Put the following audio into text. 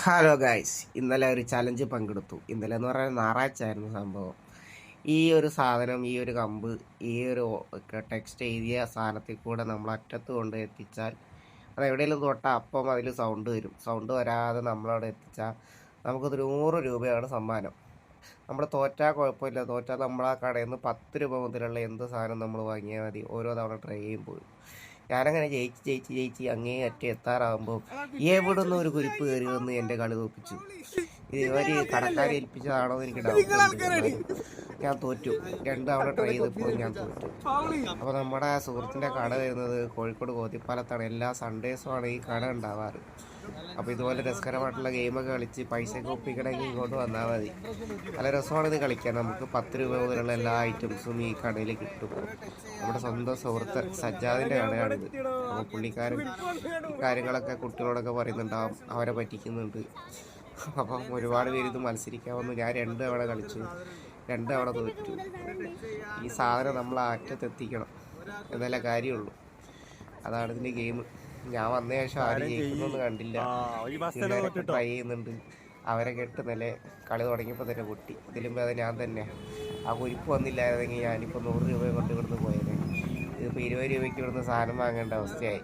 Hello guys, ഇന്നലെ ഒരു challenge പങ്കെടുത്തു. ഇന്നലെ എന്ന് പറഞ്ഞാൽ ഞായറാഴ്ച ആയിരുന്നു സംഭവം. ഈ ഒരു സാധനം, ഈ ഒരു കമ്പ്, ഈ ഒരു ടെക്സ്റ്റ് എഴുതിയ സാധനത്തിൽ കൂടെ നമ്മൾ അറ്റത്ത് കൊണ്ട് എത്തിച്ചാൽ അത് എവിടെയെങ്കിലും തൊട്ടാൽ അപ്പം അതിൽ സൗണ്ട് വരും. സൗണ്ട് വരാതെ നമ്മളവിടെ എത്തിച്ചാൽ നമുക്കത് 100 രൂപയാണ് സമ്മാനം. നമ്മൾ തോറ്റാൽ കുഴപ്പമില്ല. തോറ്റാൽ നമ്മൾ ആ കടയിൽ നിന്ന് 10 രൂപ മുതലുള്ള എന്ത് സാധനം നമ്മൾ വാങ്ങിയാൽ മതി. ഓരോ തവണ ട്രൈ ചെയ്യുമ്പോൾ ഞാനങ്ങനെ ജയിച്ച് അങ്ങേ അറ്റം എത്താറാകുമ്പോൾ എവിടുന്ന് ഒരു കുരിപ്പ് കയറി വന്ന് എൻ്റെ കളി തോപ്പിച്ചു. ഇവർ കടക്കാരെ ഏൽപ്പിച്ചതാണോ എന്ന് എനിക്ക് ഡൗട്ട്. ഞാൻ തോറ്റു. 2 തവണ ട്രൈ ചെയ്തപ്പോൾ ഞാൻ തോറ്റു. അപ്പോൾ നമ്മുടെ സുഹൃത്തിൻ്റെ കട വരുന്നത് കോഴിക്കോട് കോത്തിപ്പാലത്താണ്. എല്ലാ സൺഡേസുമാണ് ഈ കട ഉണ്ടാവാറ്. അപ്പോൾ ഇതുപോലെ രസകരമായിട്ടുള്ള ഗെയിമൊക്കെ കളിച്ച് പൈസയൊക്കെ ഒപ്പിക്കണമെങ്കിൽ ഇങ്ങോട്ട് വന്നാൽ മതി. നല്ല രസമാണ് ഇത് കളിക്കാൻ. നമുക്ക് 10 രൂപ മുതലുള്ള എല്ലാ ഐറ്റംസും ഈ കടയിൽ കിട്ടും. നമ്മുടെ സ്വന്തം സുഹൃത്ത് സജ്ജാദിൻ്റെ കടയാണിത്. അപ്പോൾ പുള്ളിക്കാരൻ കാര്യങ്ങളൊക്കെ കുട്ടികളോടൊക്കെ പറയുന്നുണ്ടാവും, അവരെ പറ്റിക്കുന്നുണ്ട്. അപ്പം ഒരുപാട് പേര് ഇത് മത്സരിക്കാൻ വന്നു. ഞാൻ 2 തവണ കളിച്ചു, 2 തവണ തോറ്റു. ഈ സാധനം നമ്മൾ അറ്റത്തെത്തിക്കണം എന്നല്ല കാര്യമുള്ളൂ. അതാണ് ഇതിൻ്റെ ഗെയിം. ഞാൻ വന്ന ശേഷം ആരും ജയിക്കുന്നൊന്നും കണ്ടില്ല. ട്രൈ ചെയ്യുന്നുണ്ട്. അവരെ കെട്ട് നില കളി തുടങ്ങിയപ്പോൾ തന്നെ പൊട്ടി. ഇതിലും അത് ഞാൻ തന്നെ. ആ കുരിപ്പ് വന്നില്ലായിരുന്നെങ്കിൽ ഞാനിപ്പോൾ 100 രൂപ കൊണ്ട് ഇവിടുന്ന് പോയേനെ. ഇതിപ്പോൾ 20 രൂപയ്ക്ക് ഇവിടുന്ന് സാധനം വാങ്ങേണ്ട അവസ്ഥയായി.